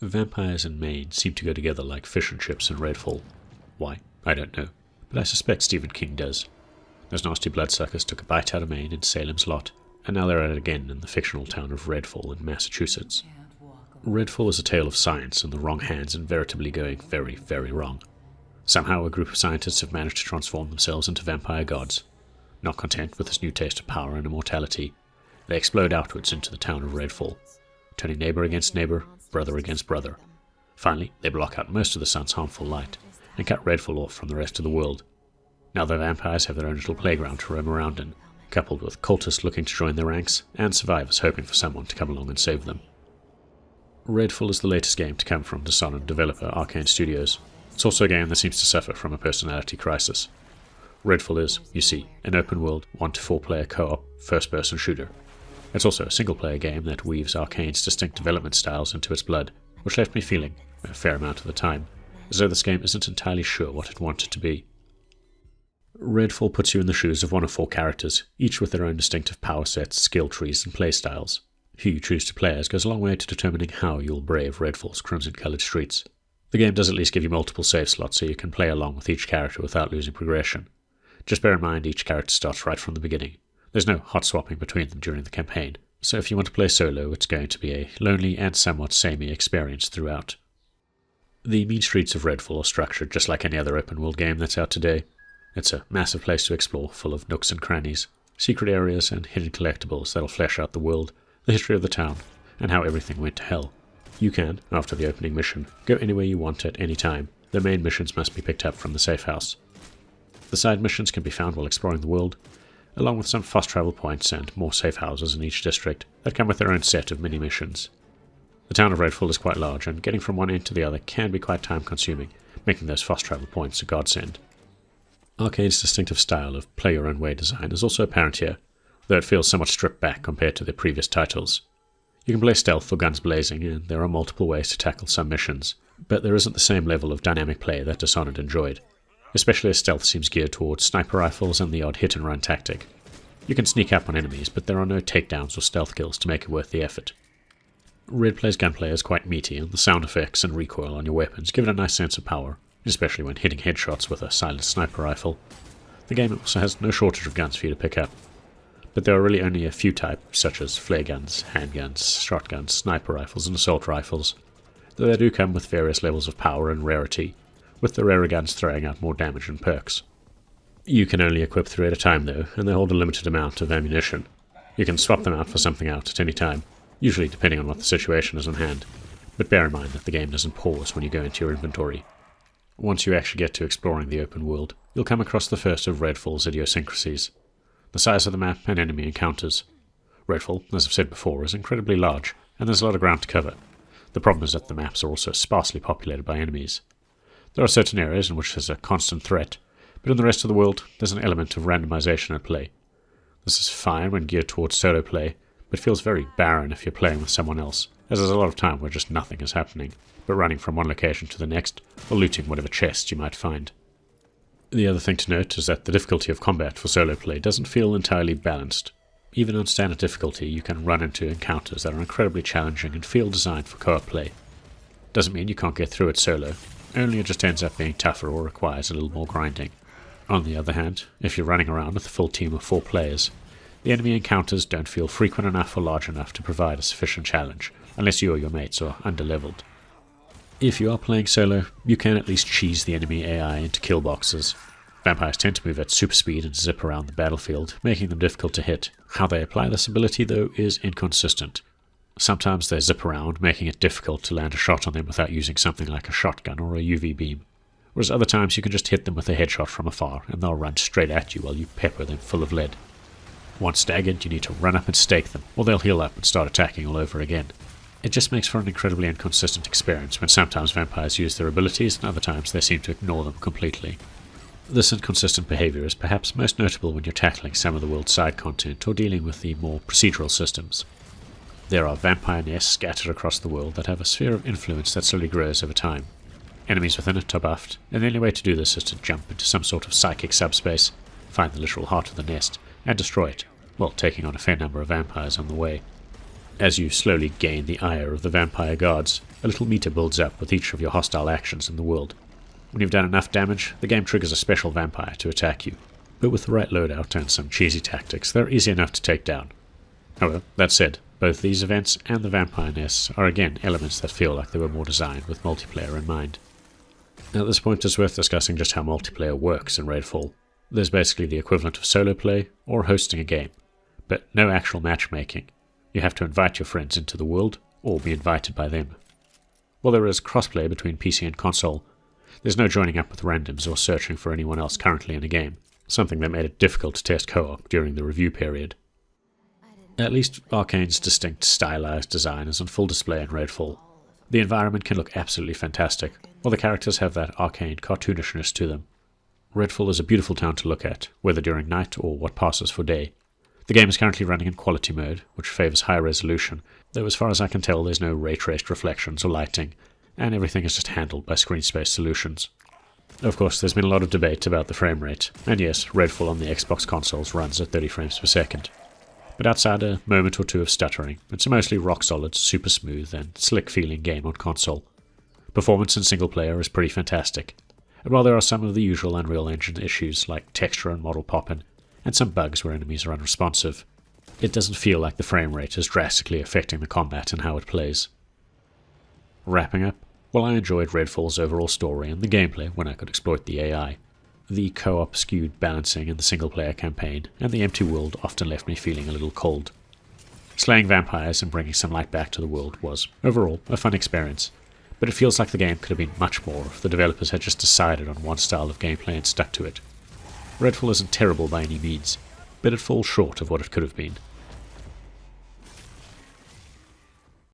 Vampires and Maine seem to go together like fish and chips in Redfall. Why? I don't know, but I suspect Stephen King does. Those nasty bloodsuckers took a bite out of Maine in Salem's Lot, and now they're at it again in the fictional town of Redfall in Massachusetts. Redfall is a tale of science in the wrong hands and veritably going very, very wrong. Somehow a group of scientists have managed to transform themselves into vampire gods. Not content with this new taste of power and immortality, they explode outwards into the town of Redfall, turning neighbor against neighbor, brother against brother. Finally, they block out most of the sun's harmful light, and cut Redfall off from the rest of the world. Now the vampires have their own little playground to roam around in, coupled with cultists looking to join their ranks, and survivors hoping for someone to come along and save them. Redfall is the latest game to come from Dishonored developer Arcane Studios. It's also a game that seems to suffer from a personality crisis. Redfall is, you see, an open-world, 1 to 4 player co-op, first-person shooter. It's also a single-player game that weaves Arcane's distinct development styles into its blood, which left me feeling, a fair amount of the time, as though this game isn't entirely sure what it wanted to be. Redfall puts you in the shoes of 1 of 4 characters, each with their own distinctive power sets, skill trees, and playstyles. Who you choose to play as goes a long way to determining how you'll brave Redfall's crimson-coloured streets. The game does at least give you multiple save slots so you can play along with each character without losing progression. Just bear in mind each character starts right from the beginning. There's no hot swapping between them during the campaign, so if you want to play solo, it's going to be a lonely and somewhat samey experience throughout. The mean streets of Redfall are structured just like any other open-world game that's out today. It's a massive place to explore, full of nooks and crannies, secret areas and hidden collectibles that'll flesh out the world, the history of the town, and how everything went to hell. You can, after the opening mission, go anywhere you want at any time. The main missions must be picked up from the safe house. The side missions can be found while exploring the world, along with some fast travel points and more safe houses in each district that come with their own set of mini-missions. The town of Redfall is quite large, and getting from one end to the other can be quite time-consuming, making those fast travel points a godsend. Arcane's distinctive style of play-your-own-way design is also apparent here, though it feels somewhat stripped back compared to their previous titles. You can play stealth or guns blazing, and there are multiple ways to tackle some missions, but there isn't the same level of dynamic play that Dishonored enjoyed, especially as stealth seems geared towards sniper rifles and the odd hit-and-run tactic. You can sneak up on enemies, but there are no takedowns or stealth kills to make it worth the effort. Redplay's gunplay is quite meaty, and the sound effects and recoil on your weapons give it a nice sense of power, especially when hitting headshots with a silent sniper rifle. The game also has no shortage of guns for you to pick up, but there are really only a few types, such as flare guns, handguns, shotguns, sniper rifles, and assault rifles, though they do come with various levels of power and rarity, with the rarer guns throwing out more damage and perks. You can only equip 3 at a time though, and they hold a limited amount of ammunition. You can swap them out for something else at any time, usually depending on what the situation is on hand, but bear in mind that the game doesn't pause when you go into your inventory. Once you actually get to exploring the open world, you'll come across the first of Redfall's idiosyncrasies: the size of the map and enemy encounters. Redfall, as I've said before, is incredibly large, and there's a lot of ground to cover. The problem is that the maps are also sparsely populated by enemies. There are certain areas in which there's a constant threat, but in the rest of the world there's an element of randomization at play. This is fine when geared towards solo play, but feels very barren if you're playing with someone else, as there's a lot of time where just nothing is happening, but running from one location to the next, or looting whatever chests you might find. The other thing to note is that the difficulty of combat for solo play doesn't feel entirely balanced. Even on standard difficulty, you can run into encounters that are incredibly challenging and feel designed for co-op play. Doesn't mean you can't get through it solo, only it just ends up being tougher or requires a little more grinding. On the other hand, if you're running around with a full team of 4 players, the enemy encounters don't feel frequent enough or large enough to provide a sufficient challenge, unless you or your mates are underleveled. If you are playing solo, you can at least cheese the enemy AI into kill boxes. Vampires tend to move at super speed and zip around the battlefield, making them difficult to hit. How they apply this ability, though, is inconsistent. Sometimes they zip around, making it difficult to land a shot on them without using something like a shotgun or a UV beam, whereas other times you can just hit them with a headshot from afar and they'll run straight at you while you pepper them full of lead. Once staggered, you need to run up and stake them, or they'll heal up and start attacking all over again. It just makes for an incredibly inconsistent experience when sometimes vampires use their abilities and other times they seem to ignore them completely. This inconsistent behaviour is perhaps most notable when you're tackling some of the world's side content or dealing with the more procedural systems. There are vampire nests scattered across the world that have a sphere of influence that slowly grows over time. Enemies within it are buffed, and the only way to do this is to jump into some sort of psychic subspace, find the literal heart of the nest, and destroy it, while taking on a fair number of vampires on the way. As you slowly gain the ire of the vampire guards, a little meter builds up with each of your hostile actions in the world. When you've done enough damage, the game triggers a special vampire to attack you, but with the right loadout and some cheesy tactics, they're easy enough to take down. However, that said, both these events and the vampire nests are again elements that feel like they were more designed with multiplayer in mind. At this point, it's worth discussing just how multiplayer works in Redfall. There's basically the equivalent of solo play or hosting a game, but no actual matchmaking. You have to invite your friends into the world, or be invited by them. While there is crossplay between PC and console, there's no joining up with randoms or searching for anyone else currently in a game, something that made it difficult to test co-op during the review period. At least Arcane's distinct stylized design is on full display in Redfall. The environment can look absolutely fantastic, while the characters have that arcane cartoonishness to them. Redfall is a beautiful town to look at, whether during night or what passes for day. The game is currently running in quality mode, which favours high resolution, though as far as I can tell there's no ray-traced reflections or lighting, and everything is just handled by screen space solutions. Of course, there's been a lot of debate about the frame rate, and yes, Redfall on the Xbox consoles runs at 30 frames per second. But outside a moment or two of stuttering, it's a mostly rock-solid, super smooth, and slick-feeling game on console. Performance in single-player is pretty fantastic, and while there are some of the usual Unreal Engine issues like texture and model popping, and some bugs where enemies are unresponsive, it doesn't feel like the frame rate is drastically affecting the combat and how it plays. Wrapping up, while I enjoyed Redfall's overall story and the gameplay when I could exploit the AI, the co-op skewed balancing in the single-player campaign and the empty world often left me feeling a little cold. Slaying vampires and bringing some light back to the world was, overall, a fun experience, but it feels like the game could have been much more if the developers had just decided on one style of gameplay and stuck to it. Redfall isn't terrible by any means, but it falls short of what it could have been.